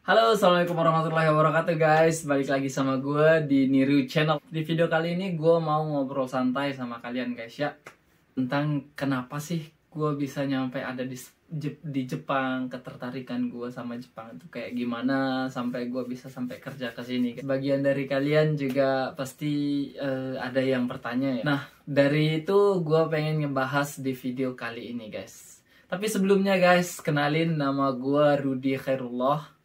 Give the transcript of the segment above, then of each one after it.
Halo, assalamualaikum warahmatullahi wabarakatuh guys. Balik lagi sama gue di Niru Channel. Di video kali ini gue mau ngobrol santai sama kalian guys ya, tentang kenapa sih gue bisa nyampe ada di Jepang. Ketertarikan gue sama Jepang itu kayak gimana sampai gue bisa sampai kerja ke sini. Sebagian dari kalian juga pasti ada yang bertanya ya. Nah, dari itu gue pengen ngebahas di video kali ini guys. Tapi sebelumnya guys, kenalin, nama gue Rudy Khairullah.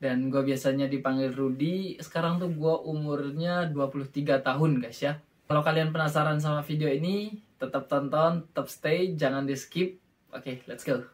Dan gue biasanya dipanggil Rudy. Sekarang tuh gue umurnya 23 tahun guys ya. Kalau kalian penasaran sama video ini, tetap tonton, tetap stay, jangan di skip. Oke, let's go.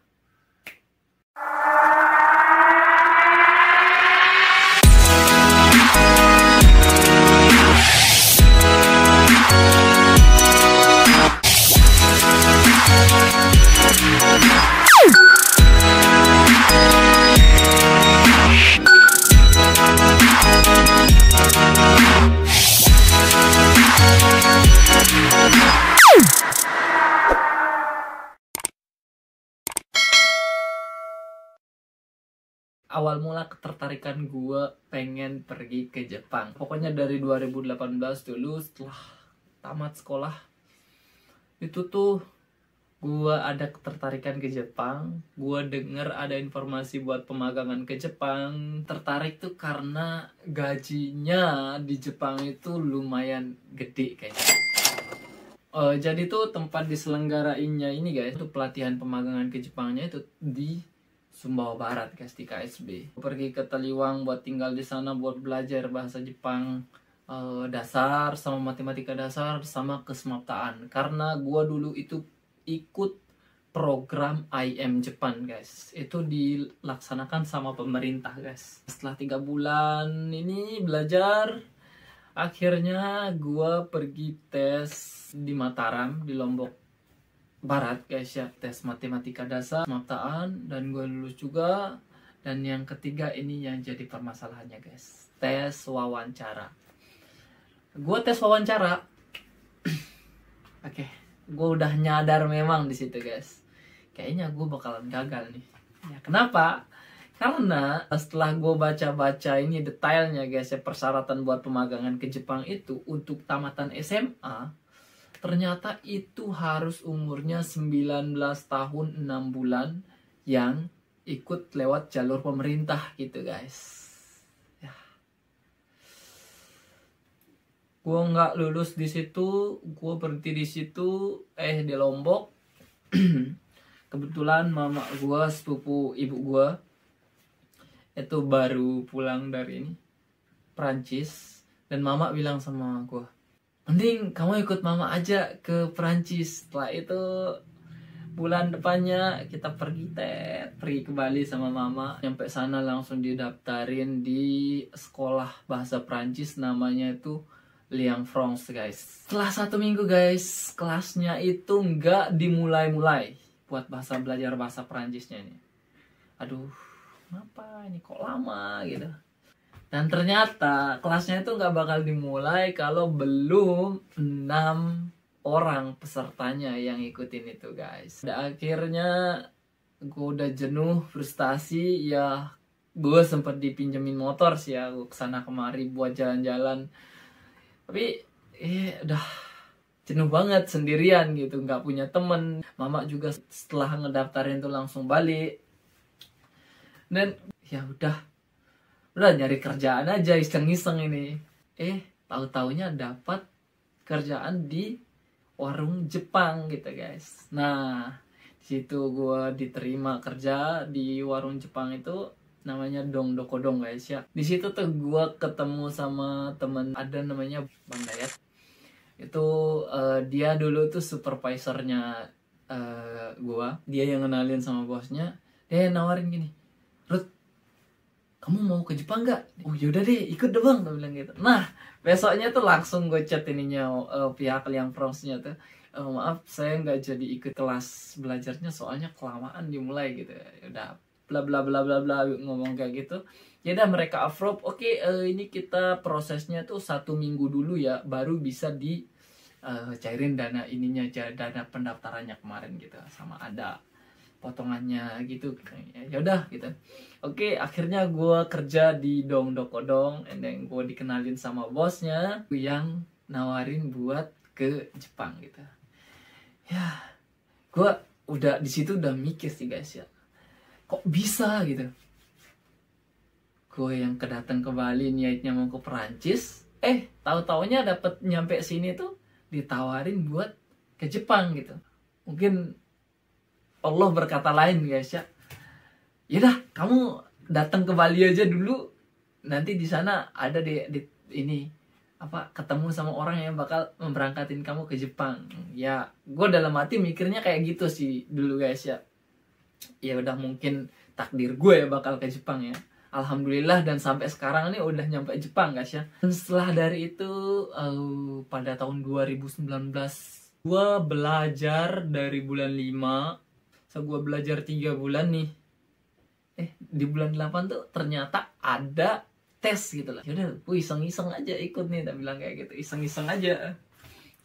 Awal mula ketertarikan gue pengen pergi ke Jepang. Pokoknya dari 2018 dulu, setelah tamat sekolah, itu tuh gue ada ketertarikan ke Jepang. Gue denger ada informasi buat pemagangan ke Jepang. Tertarik tuh karena gajinya di Jepang itu lumayan gede kayaknya. Jadi tuh tempat diselenggarainnya ini guys, itu pelatihan pemagangan ke Jepangnya itu di Sumbawa Barat guys, di KSB. Pergi ke Taliwang buat tinggal di sana buat belajar bahasa Jepang dasar sama matematika dasar sama kesemaptaan. Karena gua dulu itu ikut program IM Jepang guys. Itu dilaksanakan sama pemerintah guys. Setelah 3 bulan ini belajar, akhirnya gua pergi tes di Mataram, di Lombok Barat guys ya, tes matematika dasar, pemetaan, dan gue lulus juga. Dan yang ketiga ini yang jadi permasalahannya guys, tes wawancara. Gue tes wawancara, oke, gue udah nyadar memang di situ guys, kayaknya gue bakalan gagal nih. Ya kenapa? Karena setelah gue baca-baca ini detailnya guys ya, persyaratan buat pemagangan ke Jepang itu untuk tamatan SMA, ternyata itu harus umurnya 19 tahun 6 bulan yang ikut lewat jalur pemerintah gitu guys ya. Gue nggak lulus di situ, gue berhenti di situ, di Lombok. Kebetulan mama gue, sepupu ibu gue, itu baru pulang dari ini Perancis. Dan mama bilang sama gue, mending kamu ikut mama aja ke Perancis. Setelah itu bulan depannya kita pergi ke Bali sama mama. Nyampe sana langsung didaftarin di sekolah bahasa Perancis, namanya itu Liang France guys. Setelah 1 minggu guys, kelasnya itu nggak dimulai-mulai buat belajar bahasa Perancisnya ini. Aduh, kenapa ini kok lama gitu. Dan ternyata kelasnya itu nggak bakal dimulai kalau belum 6 orang pesertanya yang ikutin itu guys. Dan akhirnya gue udah jenuh, frustasi ya. Gue sempet dipinjemin motor sih ya, gue kesana kemari buat jalan-jalan. Tapi udah jenuh banget sendirian gitu, nggak punya temen. Mama juga setelah ngedaftarin tuh langsung balik. Dan ya udah nyari kerjaan aja iseng-iseng ini. Tahu-taunya dapat kerjaan di warung Jepang gitu guys. Nah, di situ gue diterima kerja di warung Jepang itu, namanya Dong Dokodong guys ya. Di situ tuh gue ketemu sama temen, ada namanya Bang Dayat. Itu dia dulu tuh supervisornya gue. Dia yang kenalin sama bosnya. Dia nawarin gini, Rut, kamu mau ke Jepang gak? Oh yaudah deh, ikut deh bang, gue bilang gitu. Nah, besoknya tuh langsung gue chat ininya pihak Liang France-nya tuh, maaf saya nggak jadi ikut kelas belajarnya soalnya kelamaan dimulai gitu. Udah bla bla bla bla bla ngomong kayak gitu. Ya udah mereka approve. Oke, ini kita prosesnya tuh 1 minggu dulu ya, baru bisa cairin dana ininya, dana pendaftarannya kemarin gitu, sama ada potongannya gitu. Ya udah gitu. Oke, akhirnya gue kerja di Dong Dokodong, and then gue dikenalin sama bosnya yang nawarin buat ke Jepang gitu. Ya, gue udah di situ udah mikir sih guys ya, kok bisa gitu. Gue yang kedatang ke Bali niatnya mau ke Perancis, tahu-taunya dapat nyampe sini tuh ditawarin buat ke Jepang gitu. Mungkin Allah berkata lain guys ya. Yaudah, kamu datang ke Bali aja dulu, nanti di sana ada di ini apa, ketemu sama orang yang bakal memberangkatin kamu ke Jepang. Ya, gue dalam hati mikirnya kayak gitu sih dulu guys ya. Ya udah, mungkin takdir gue ya bakal ke Jepang ya. Alhamdulillah, dan sampai sekarang nih udah nyampe Jepang guys ya. Dan setelah dari itu pada tahun 2019 gue belajar dari bulan 5. So gue belajar 3 bulan nih. Di bulan 8 tuh ternyata ada tes gitu lah. Yaudah, gue iseng-iseng aja ikut nih, tak bilang kayak gitu. Iseng-iseng aja.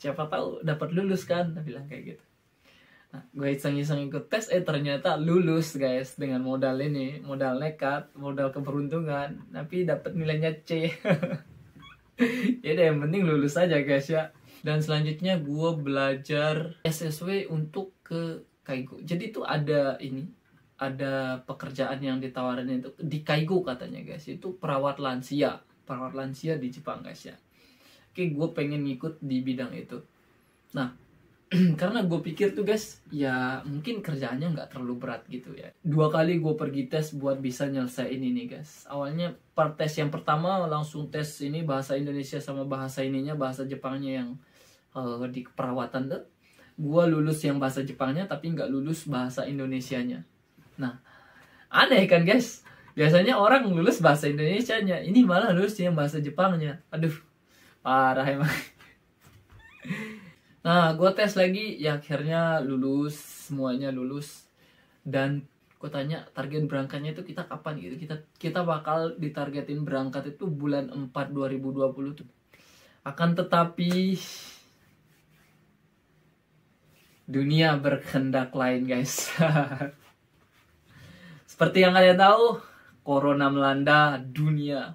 Siapa tahu dapat lulus kan, tak bilang kayak gitu. Nah, gue iseng-iseng ikut tes, ternyata lulus guys, dengan modal ini, modal nekat, modal keberuntungan, tapi dapat nilainya C. Ya udah, yang penting lulus aja guys ya. Dan selanjutnya gue belajar SSW untuk ke Kaigo. Jadi tuh ada pekerjaan yang ditawarin itu di Kaigo katanya guys, itu perawat lansia di Jepang guys ya. Oke, gue pengen ngikut di bidang itu. Nah, karena gue pikir tuh guys, ya mungkin kerjaannya nggak terlalu berat gitu ya. 2 kali gue pergi tes buat bisa nyelesain ini guys. Awalnya tes yang pertama langsung tes ini bahasa Indonesia sama bahasa bahasa Jepangnya yang di keperawatan tuh. Gue lulus yang bahasa Jepangnya tapi nggak lulus bahasa Indonesianya. Nah, aneh kan guys. Biasanya orang lulus bahasa Indonesianya, ini malah lulus yang bahasa Jepangnya. Aduh, parah emang. Nah, gue tes lagi, ya akhirnya lulus, semuanya lulus. Dan gue tanya target berangkatnya itu kita kapan gitu. Kita bakal ditargetin berangkat itu bulan 4 2020 tuh. Akan tetapi dunia berkehendak lain guys. Seperti yang kalian tahu, corona melanda dunia.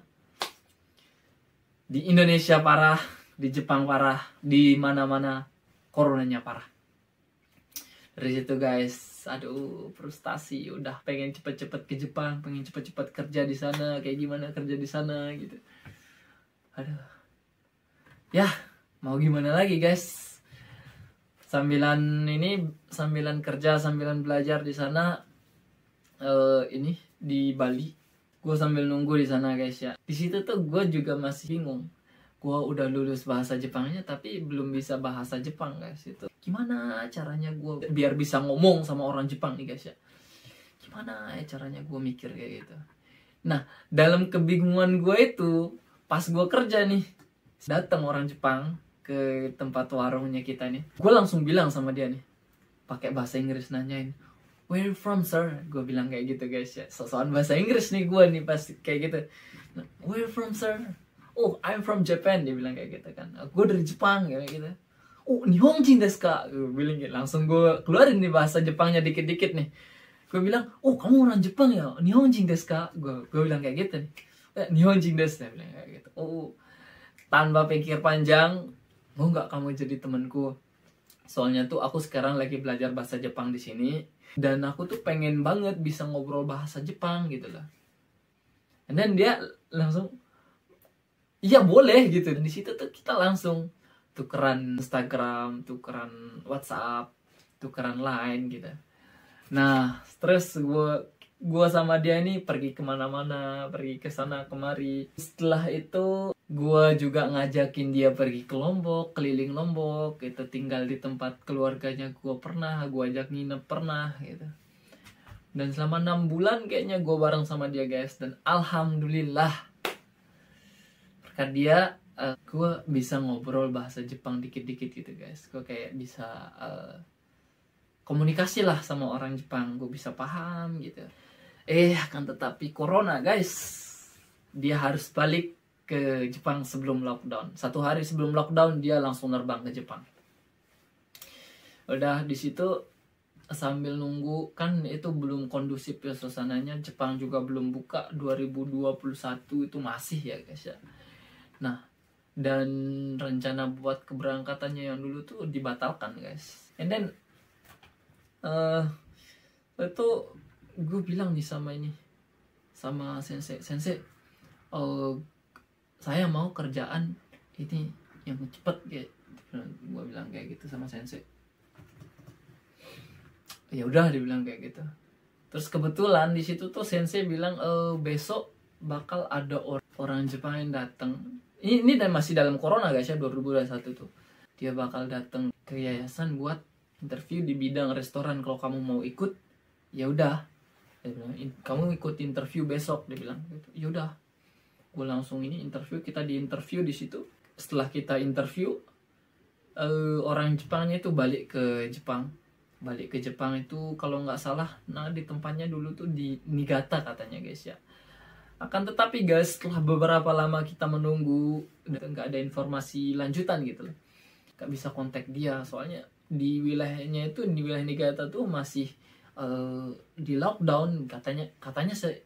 Di Indonesia parah, di Jepang parah, di mana-mana coronanya parah. Dari situ guys, aduh, frustasi, udah pengen cepet-cepet ke Jepang, pengen cepet-cepet kerja di sana, kayak gimana kerja di sana gitu. Aduh. Ya, mau gimana lagi guys? Sambilan kerja, sambilan belajar di sana, ini di Bali. Gue sambil nunggu di sana guys ya. Di situ tuh gue juga masih bingung. Gue udah lulus bahasa Jepangnya tapi belum bisa bahasa Jepang guys. Itu gimana caranya gue biar bisa ngomong sama orang Jepang nih guys ya. Gimana caranya gue mikir kayak gitu. Nah, dalam kebingungan gue itu, pas gue kerja nih, datang orang Jepang ke tempat warungnya kita nih. Gue langsung bilang sama dia nih, pakai bahasa Inggris nanyain, "Where you from, sir?" Gue bilang kayak gitu guys ya. So-soan bahasa Inggris nih gue nih pas kayak gitu. "Where you from, sir?" "Oh, I'm from Japan." Dia bilang kayak gitu kan. "Gue dari Jepang," kayak gitu. "Oh, Nihonjin desu ka?" Gue bilang gitu. Langsung gue keluarin nih bahasa Jepangnya dikit-dikit nih. Gue bilang, "Oh, kamu orang Jepang ya? Nihonjin desu ka?" Gue bilang kayak gitu nih. "Nihonjin desu." Dia bilang kayak gitu. Oh, tanpa pikir panjang, mau nggak kamu jadi temanku? Soalnya tuh aku sekarang lagi belajar bahasa Jepang di sini. Dan aku tuh pengen banget bisa ngobrol bahasa Jepang gitu lah. And then dia langsung, "Iya boleh," gitu. Dan di situ tuh kita langsung tukeran Instagram, tukeran WhatsApp, tukeran Line gitu. Nah, terus gue sama dia ini pergi kemana-mana, pergi ke sana kemari. Setelah itu gue juga ngajakin dia pergi ke Lombok, keliling Lombok, gitu, tinggal di tempat keluarganya gue pernah, gue ajak nginep pernah gitu. Dan selama 6 bulan kayaknya gue bareng sama dia guys. Dan alhamdulillah berkat dia gue bisa ngobrol bahasa Jepang dikit-dikit gitu guys. Gue kayak bisa komunikasi lah sama orang Jepang, gue bisa paham gitu. Akan tetapi corona guys, dia harus balik ke Jepang sebelum lockdown. 1 hari sebelum lockdown dia langsung nerbang ke Jepang. Udah di situ sambil nunggu, kan itu belum kondusif ya suasananya, Jepang juga belum buka 2021 itu masih ya guys ya. Nah, dan rencana buat keberangkatannya yang dulu tuh dibatalkan guys. And then itu gue bilang nih sama sensei, saya mau kerjaan ini yang cepet gitu. Gue bilang kayak gitu sama sensei. Ya udah, dibilang kayak gitu. Terus kebetulan di situ tuh sensei bilang besok bakal ada orang Jepang yang datang. Ini masih dalam corona guys ya, 2021 tuh. Dia bakal datang ke yayasan buat interview di bidang restoran. Kalau kamu mau ikut, ya udah. Dia bilang, kamu ikut interview besok, dia bilang gitu. Ya udah. Gue langsung interview, kita diinterview di situ. Setelah kita interview, orang Jepangnya itu balik ke Jepang. Itu kalau nggak salah, nah di tempatnya dulu tuh di Niigata katanya guys ya. Akan tetapi guys, setelah beberapa lama kita menunggu, nggak ada informasi lanjutan gitu loh. Nggak bisa kontak dia, soalnya di wilayah Niigata tuh masih di lockdown katanya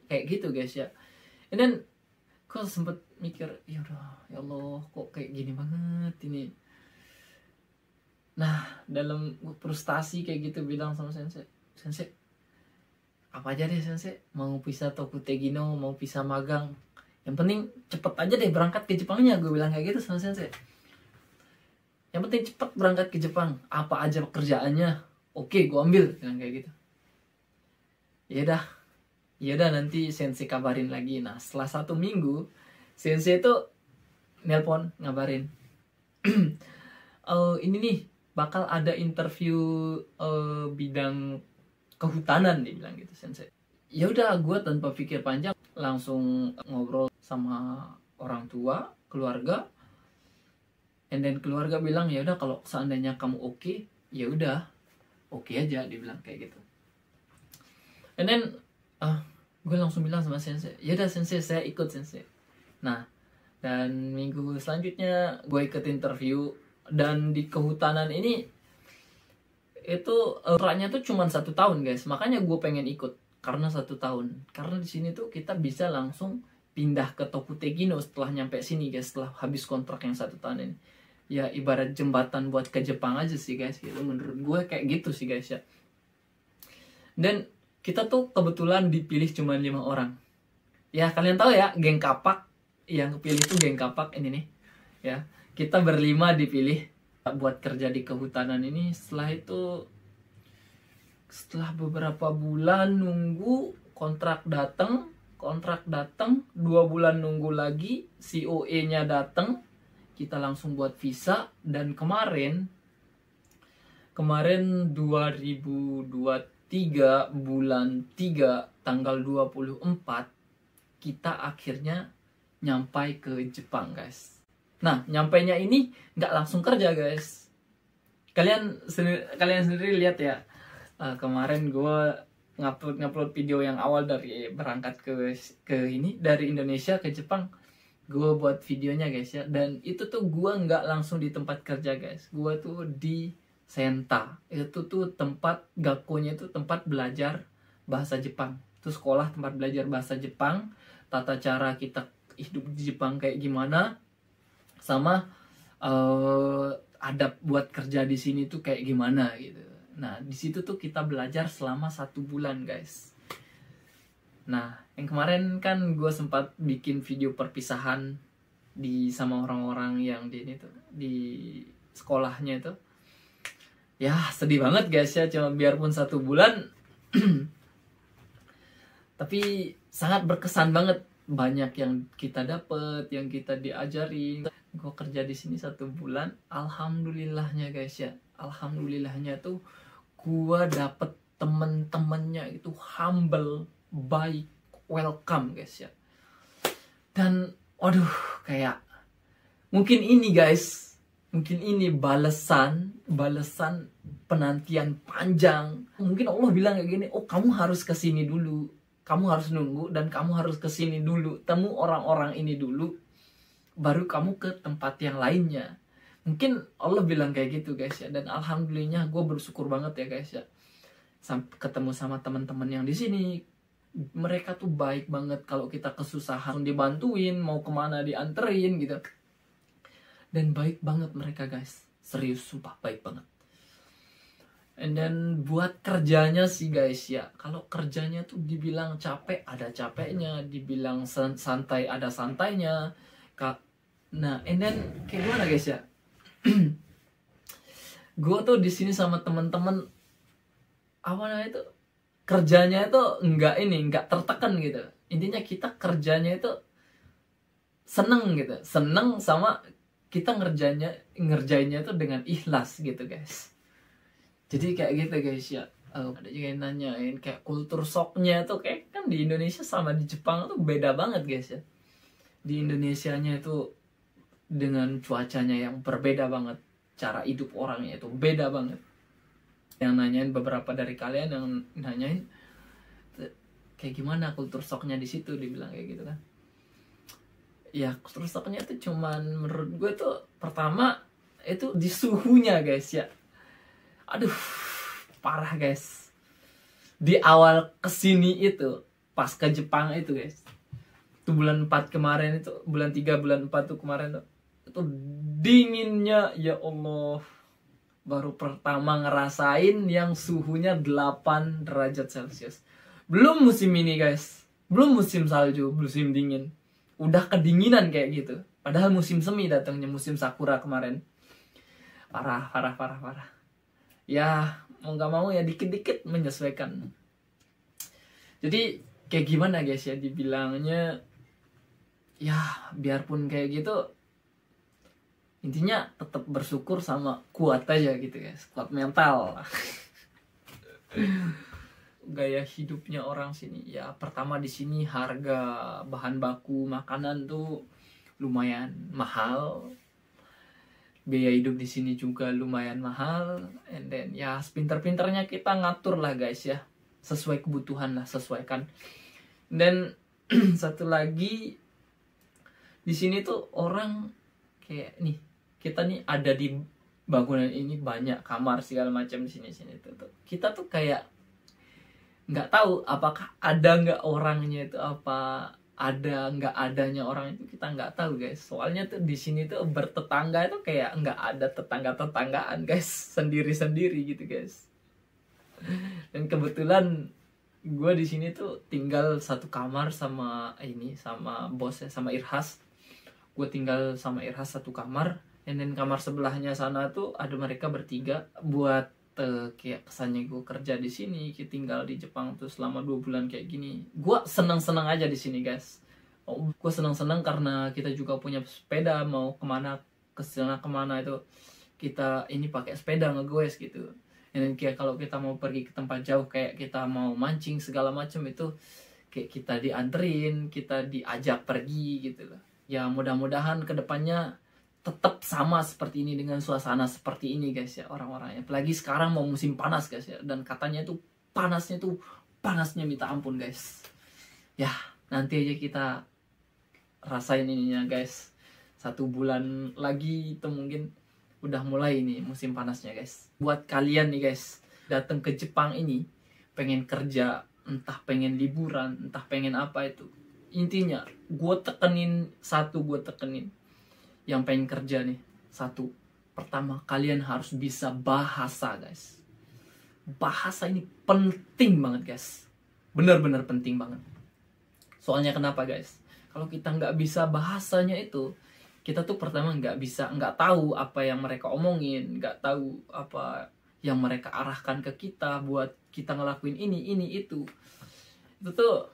kayak gitu guys ya. Dan kok sempet mikir, ya Allah kok kayak gini banget ini. Nah, dalam frustasi kayak gitu bilang sama sensei, apa aja deh sensei, mau pisah Tokutegino, mau pisah magang, yang penting cepet aja deh berangkat ke Jepangnya, gue bilang kayak gitu sama sensei. Yang penting cepet berangkat ke Jepang, apa aja pekerjaannya, oke gue ambil, bilang kayak gitu. Ya udah nanti sensei kabarin lagi. Nah setelah 1 minggu sensei itu nelpon ngabarin, ini nih bakal ada interview bidang kehutanan, dia bilang gitu sensei. Ya udah, gue tanpa pikir panjang langsung ngobrol sama orang tua, keluarga. And then keluarga bilang, ya udah kalau seandainya kamu oke, ya udah oke aja, dia bilang kayak gitu. And then gue langsung bilang sama sensei, ya udah sensei, saya ikut sensei. Nah, dan minggu selanjutnya gue ikut interview. Dan di kehutanan ini itu kontraknya tuh cuma 1 tahun guys, makanya gue pengen ikut karena 1 tahun. Karena di sini tuh kita bisa langsung pindah ke Tokutegino setelah nyampe sini guys, setelah habis kontrak yang 1 tahun ini. Ya ibarat jembatan buat ke Jepang aja sih guys, gitu menurut gue, kayak gitu sih guys ya. Dan kita tuh kebetulan dipilih cuma 5 orang. Ya kalian tahu ya, geng kapak yang kepilih tuh geng kapak ini nih ya. Kita berlima dipilih buat kerja di kehutanan ini. Setelah beberapa bulan nunggu, kontrak datang 2 bulan nunggu lagi, COE-nya datang, kita langsung buat visa. Dan kemarin 2023 bulan 3 tanggal 24 kita akhirnya nyampai ke Jepang guys. Nah, nyampainya ini nggak langsung kerja guys. Kalian sendiri lihat ya. Kemarin gue ngupload video yang awal dari berangkat dari Indonesia ke Jepang. Gue buat videonya guys ya. Dan itu tuh gue nggak langsung di tempat kerja guys. Gue tuh di Senta. Itu tuh tempat Gakkonya itu tempat belajar bahasa Jepang. Itu sekolah tempat belajar bahasa Jepang. Tata cara kita hidup di Jepang kayak gimana, sama adab buat kerja di sini tuh kayak gimana gitu. Nah di situ tuh kita belajar selama 1 bulan guys. Nah yang kemarin kan gue sempat bikin video perpisahan sama orang-orang yang di sekolahnya itu. Ya sedih banget guys ya, cuma biarpun 1 bulan tapi sangat berkesan banget. Banyak yang kita dapet, yang kita diajarin. Gue kerja di sini 1 bulan, alhamdulillahnya guys ya, alhamdulillahnya tuh gue dapet temen-temennya itu humble, baik, welcome guys ya. Dan waduh, kayak mungkin ini balasan penantian panjang. Mungkin Allah bilang kayak gini, oh kamu harus kesini dulu, kamu harus nunggu, dan kamu harus kesini dulu, temu orang-orang ini dulu, baru kamu ke tempat yang lainnya. Mungkin Allah bilang kayak gitu guys ya. Dan alhamdulillahnya gue bersyukur banget ya guys ya. ketemu sama teman-teman yang di sini, mereka tuh baik banget. Kalau kita kesusahan dibantuin, mau kemana dianterin gitu. Dan baik banget mereka guys, serius sumpah baik banget. And then buat kerjanya sih guys ya, kalau kerjanya tuh dibilang capek ada capeknya, dibilang santai ada santainya. Nah, and then kayak gimana guys ya? Gue tuh di sini sama teman-teman, awalnya itu kerjanya itu nggak tertekan gitu. Intinya kita kerjanya itu seneng gitu, seneng sama kita ngerjainnya itu dengan ikhlas gitu guys. Jadi kayak gitu guys ya. Ada juga yang nanyain kayak kultur shocknya tuh kayak kan di Indonesia sama di Jepang tuh beda banget guys ya. Di Indonesianya itu dengan cuacanya yang berbeda banget, cara hidup orangnya itu beda banget. Yang nanyain beberapa dari kalian yang nanyain kayak gimana kultur shocknya di situ, dibilang kayak gitu kan. Ya kultur shocknya itu cuman menurut gue tuh pertama itu di suhunya guys ya. Aduh, parah guys. Di awal kesini itu, pas ke Jepang itu guys, itu bulan 4 kemarin itu, bulan 3, bulan 4 tuh kemarin tuh, itu dinginnya ya Allah. Baru pertama ngerasain yang suhunya 8 derajat Celcius. Belum musim ini guys, belum musim salju, musim dingin. Udah kedinginan kayak gitu. Padahal musim semi datangnya, musim sakura kemarin. Parah. Ya mau gak mau ya dikit-dikit menyesuaikan. Jadi kayak gimana guys ya dibilangnya, ya biarpun kayak gitu, intinya tetap bersyukur sama kuat aja gitu guys, kuat mental. Gaya hidupnya orang sini ya, pertama di sini harga bahan baku makanan tuh lumayan mahal. Biaya hidup di sini juga lumayan mahal. And then ya sepinter-pinternya kita ngatur lah guys ya, sesuai kebutuhan lah, sesuaikan. Dan satu lagi di sini tuh orang kayak nih, kita nih ada di bangunan ini banyak kamar segala macam di sini tuh. Kita tuh kayak nggak tahu apakah ada nggak orangnya itu, apa ada nggak adanya orang itu kita nggak tahu guys. Soalnya tuh di sini tuh bertetangga itu kayak nggak ada tetanggaan guys, sendiri gitu guys. Dan kebetulan gue di sini tuh tinggal satu kamar sama bosnya, sama Irhas. Gue tinggal sama Irhas satu kamar. Dan kamar sebelahnya sana tuh ada mereka bertiga. Buat kayak kesannya gue kerja di sini, tinggal di Jepang tuh selama 2 bulan kayak gini, gue seneng-seneng aja di sini guys. Gue seneng-seneng karena kita juga punya sepeda, mau kemana kesana kemana itu kita ini pakai sepeda ngegoes gitu. Dan kayak kalau kita mau pergi ke tempat jauh, kayak kita mau mancing segala macam itu kayak kita dianterin, kita diajak pergi gitu loh. Ya mudah-mudahan kedepannya tetap sama seperti ini, dengan suasana seperti ini guys ya orang-orangnya. Apalagi sekarang mau musim panas guys ya, dan katanya tuh panasnya minta ampun guys. Ya nanti aja kita rasain ininya guys. 1 bulan lagi itu mungkin udah mulai ini musim panasnya guys. Buat kalian nih guys, datang ke Jepang ini pengen kerja, entah pengen liburan, entah pengen apa itu, intinya gue tekenin yang pengen kerja nih, satu, pertama kalian harus bisa bahasa guys. Bahasa ini penting banget guys, bener-bener penting banget. Soalnya kenapa guys, kalau kita nggak bisa bahasanya itu, kita tuh pertama nggak tahu apa yang mereka omongin, nggak tahu apa yang mereka arahkan ke kita buat kita ngelakuin ini itu tuh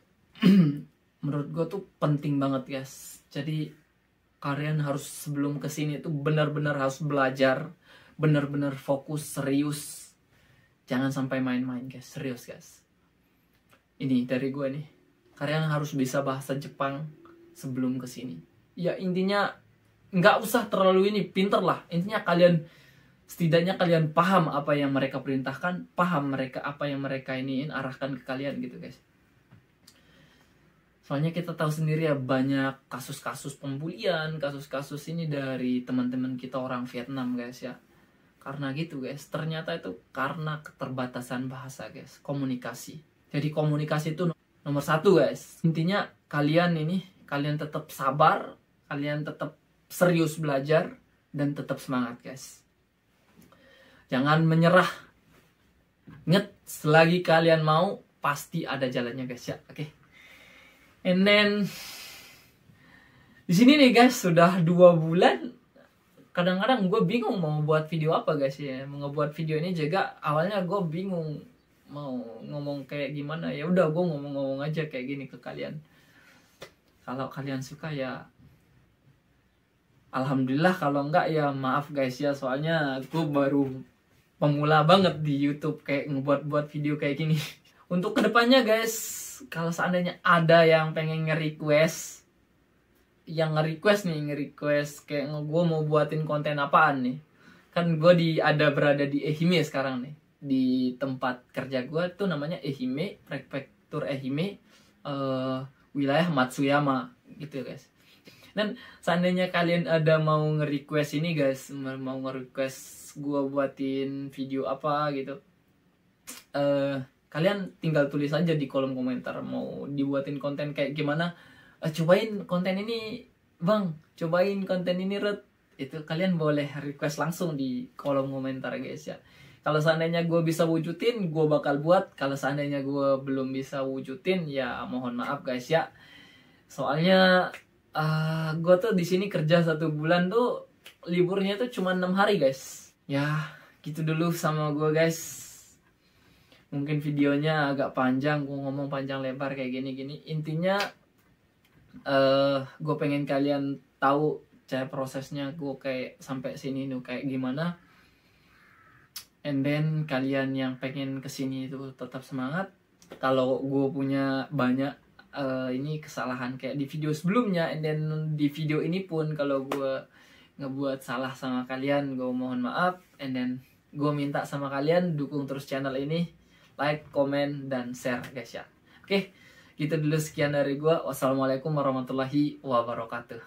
menurut gue tuh penting banget guys. Jadi kalian harus sebelum kesini tuh benar-benar harus belajar, benar-benar fokus, serius. Jangan sampai main-main guys, serius guys. Ini dari gue nih, kalian harus bisa bahasa Jepang sebelum kesini. Ya intinya nggak usah terlalu ini pinter lah. Intinya kalian setidaknya kalian paham apa yang mereka perintahkan, paham mereka apa yang mereka iniin, arahkan ke kalian gitu guys. Soalnya kita tahu sendiri ya, banyak kasus-kasus pembulian, kasus-kasus ini dari teman-teman kita orang Vietnam guys ya. karena gitu guys, ternyata itu karena keterbatasan bahasa guys, komunikasi. Jadi komunikasi itu nomor satu guys. Intinya kalian tetap sabar, kalian tetap serius belajar, dan tetap semangat guys. Jangan menyerah. Ingat, selagi kalian mau, pasti ada jalannya guys ya. Oke. And then di sini nih guys, sudah 2 bulan. Kadang-kadang gue bingung mau buat video apa guys ya. Mau ngebuat video ini juga awalnya gue bingung mau ngomong kayak gimana. Ya udah, gue ngomong-ngomong aja kayak gini ke kalian. Kalau kalian suka ya alhamdulillah, kalau enggak ya maaf guys ya. Soalnya gue baru pemula banget di YouTube kayak ngebuat video kayak gini. Untuk kedepannya guys, kalau seandainya ada yang pengen nge-request, kayak gue mau buatin konten apaan nih. Kan gue berada di Ehime sekarang nih. Di tempat kerja gue tuh namanya Ehime, prefektur Ehime, wilayah Matsuyama gitu guys. Dan seandainya kalian ada mau nge-request ini guys, mau nge-request gue buatin video apa gitu, kalian tinggal tulis aja di kolom komentar mau dibuatin konten kayak gimana. Cobain konten ini bang, cobain konten ini Ruth. Itu kalian boleh request langsung di kolom komentar guys ya. Kalau seandainya gue bisa wujudin, gue bakal buat. Kalau seandainya gue belum bisa wujudin, ya mohon maaf guys ya. Soalnya gue tuh di sini kerja 1 bulan tuh liburnya tuh cuma 6 hari guys. Ya gitu dulu sama gue guys. Mungkin videonya agak panjang, gue ngomong panjang lebar kayak gini-gini. Intinya gue pengen kalian tahu cara prosesnya gue kayak sampai sini tuh kayak gimana. And then kalian yang pengen kesini itu tetap semangat. Kalau gue punya banyak ini kesalahan kayak di video sebelumnya, and then di video ini pun kalau gue ngebuat salah sama kalian, gue mohon maaf. And then gue minta sama kalian dukung terus channel ini, like, komen, dan share guys ya. Oke, gitu dulu, sekian dari gue. Wassalamualaikum warahmatullahi wabarakatuh.